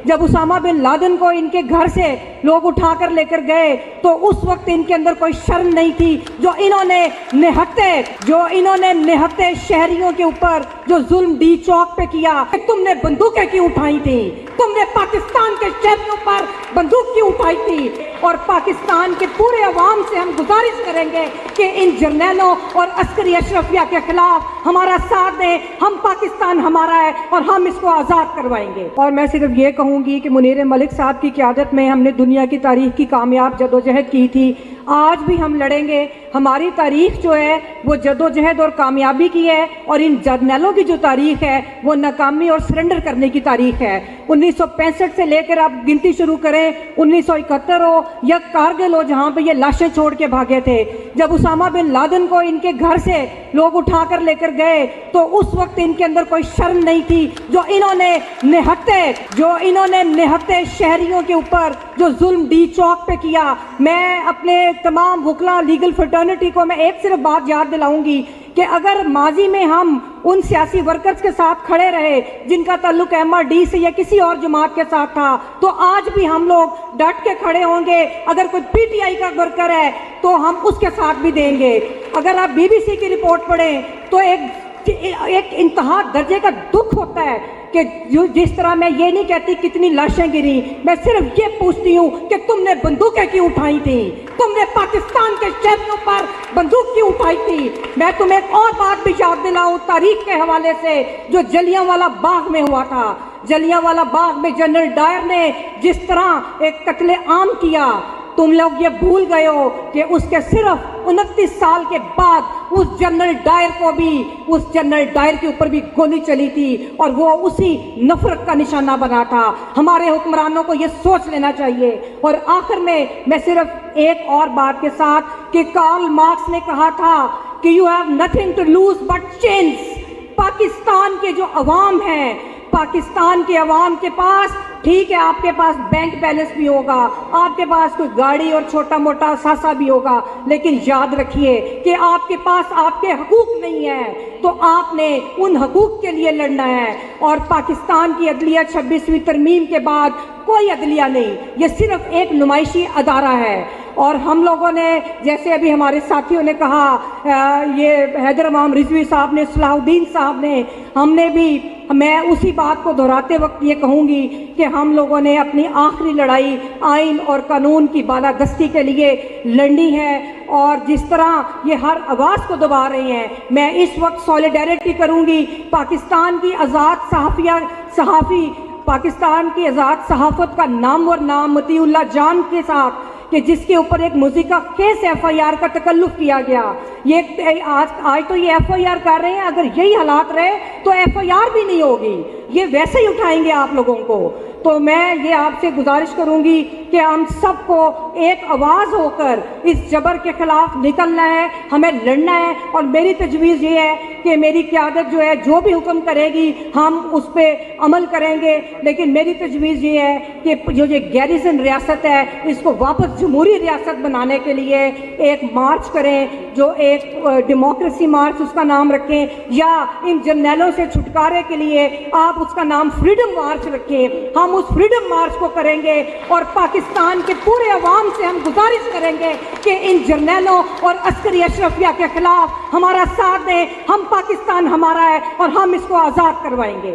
जब Usama bin Laden को इनके घर से लोग उठाकर लेकर गए तो उस वक्त इनके अंदर कोई शर्म नहीं थी। जो इन्होंने निहत्ते शहरियों के ऊपर जो जुल्म डी चौक पे किया, तुमने बंदूकें क्यों उठाई थी? तुमने पाकिस्तान के शहरियों पर बंदूक क्यों उठाई थी? और पाकिस्तान के पूरे अवाम से हम गुजारिश करेंगे कि इन जर्नैलों और अस्करी अशरफिया के खिलाफ हमारा साथ दें। हम पाकिस्तान हमारा है और हम इसको आज़ाद करवाएंगे। और मैं सिर्फ ये कहूँगी कि मुनीर मलिक साहब की क़यादत में हमने दुनिया की तारीख की कामयाब जदोजहद की थी, आज भी हम लड़ेंगे। हमारी तारीख जो है वो जदोजहद और कामयाबी की है, और इन जर्नैलों की जो तारीख है वो नाकामी और सरेंडर करने की तारीख है। 1965 से लेकर आप गिनती शुरू करें, 1971 हो या कारगिल हो, जहाँ पे ये लाशें छोड़ के भागे थे। जब उसामा बिन लादेन को इनके घर से लोग उठाकर लेकर गए तो उस वक्त इनके अंदर कोई शर्म नहीं थी। जो इन्होंने निहत्ते शहरियों के ऊपर जो जुल्म डी चौक पे किया, मैं अपने तमाम वकला लीगल फ्रेटर्निटी को मैं एक सिर्फ बात याद दिलाऊंगी कि अगर माजी में हम उन सियासी वर्कर्स के साथ खड़े रहे जिनका ताल्लुक MRD से या किसी और जमात के साथ था, तो आज भी हम लोग डट के खड़े होंगे। अगर कोई PTI का वर्कर है तो हम उसके साथ भी देंगे। अगर आप BBC की रिपोर्ट पढ़ें तो एक इंतहा दर्जे का दुख होता है कि जिस तरह, मैं ये नहीं कहती कितनी लाशें गिरी, मैं सिर्फ ये पूछती हूँ कि तुमने बंदूकें क्यों उठाई थी? तुमने पाकिस्तान के शहरियों पर बंदूक क्यों उठाई थी? मैं तुम्हें एक और बात भी याद दिलाऊं तारीख के हवाले से, जो जलियांवाला बाग में हुआ था। जलियांवाला बाग में जनरल डायर ने जिस तरह एक कत्ले आम किया, तुम लोग ये भूल गए हो कि उसके सिर्फ 29 साल के बाद उस जनरल डायर के ऊपर भी गोली चली थी, और वो उसी नफरत का निशाना बना था। हमारे हुक्मरानों को ये सोच लेना चाहिए। और आखिर में मैं सिर्फ एक और बात के साथ कि कार्ल मार्क्स ने कहा था कि you have nothing to lose but change. Pakistan के जो अवाम है, पाकिस्तान के अवाम के पास, ठीक है आपके पास बैंक बैलेंस भी होगा, आपके पास कोई गाड़ी और छोटा मोटा सासा भी होगा, लेकिन याद रखिए कि आपके पास आपके हकूक नहीं है, तो आपने उन हकूक के लिए लड़ना है। और पाकिस्तान की अदलिया 26वीं तरमीम के बाद कोई अदलिया नहीं, ये सिर्फ एक नुमाइशी अदारा है। और हम लोगों ने, जैसे अभी हमारे साथियों ने कहा, ये हैदर इमाम रिजवी साहब ने, सलाहुद्दीन साहब ने, हमने भी, मैं उसी बात को दोहराते वक्त ये कहूँगी कि हम लोगों ने अपनी आखिरी लड़ाई आइन और कानून की बालादस्ती के लिए लड़नी है। और जिस तरह ये हर आवाज़ को दबा रहे हैं, मैं इस वक्त सॉलिडेरिटी करूँगी पाकिस्तान की आज़ाद सहाफ़त का नामवर नाम मतीउल्लाह जान के साथ, कि जिसके ऊपर एक मुज़िका केस FIR का तकल्लुफ़ किया गया। ये आज तो ये FIR कर रहे हैं, अगर यही हालात रहे तो FIR भी नहीं होगी, ये वैसे ही उठाएंगे आप लोगों को। तो मैं ये आपसे गुजारिश करूंगी कि हम सबको एक आवाज़ होकर इस जबर के खिलाफ निकलना है, हमें लड़ना है। और मेरी तजवीज़ ये है कि मेरी क़यादत जो है, जो भी हुक्म करेगी हम उस पर अमल करेंगे। लेकिन मेरी तजवीज़ ये है कि जो ये गैरिसन रियासत है, इसको वापस जमहूरी रियासत बनाने के लिए एक मार्च करें, जो एक डेमोक्रेसी मार्च उसका नाम रखें, या इन जर्नैलों से छुटकारे के लिए आप उसका नाम फ्रीडम मार्च रखें। हम उस फ्रीडम मार्च को करेंगे और पाकिस्तान के पूरे अवाम से हम गुजारिश करेंगे कि इन जर्नैलों और अस्करी अशरफिया के खिलाफ हमारा साथ दें। हम पाकिस्तान हमारा है और हम इसको आज़ाद करवाएंगे।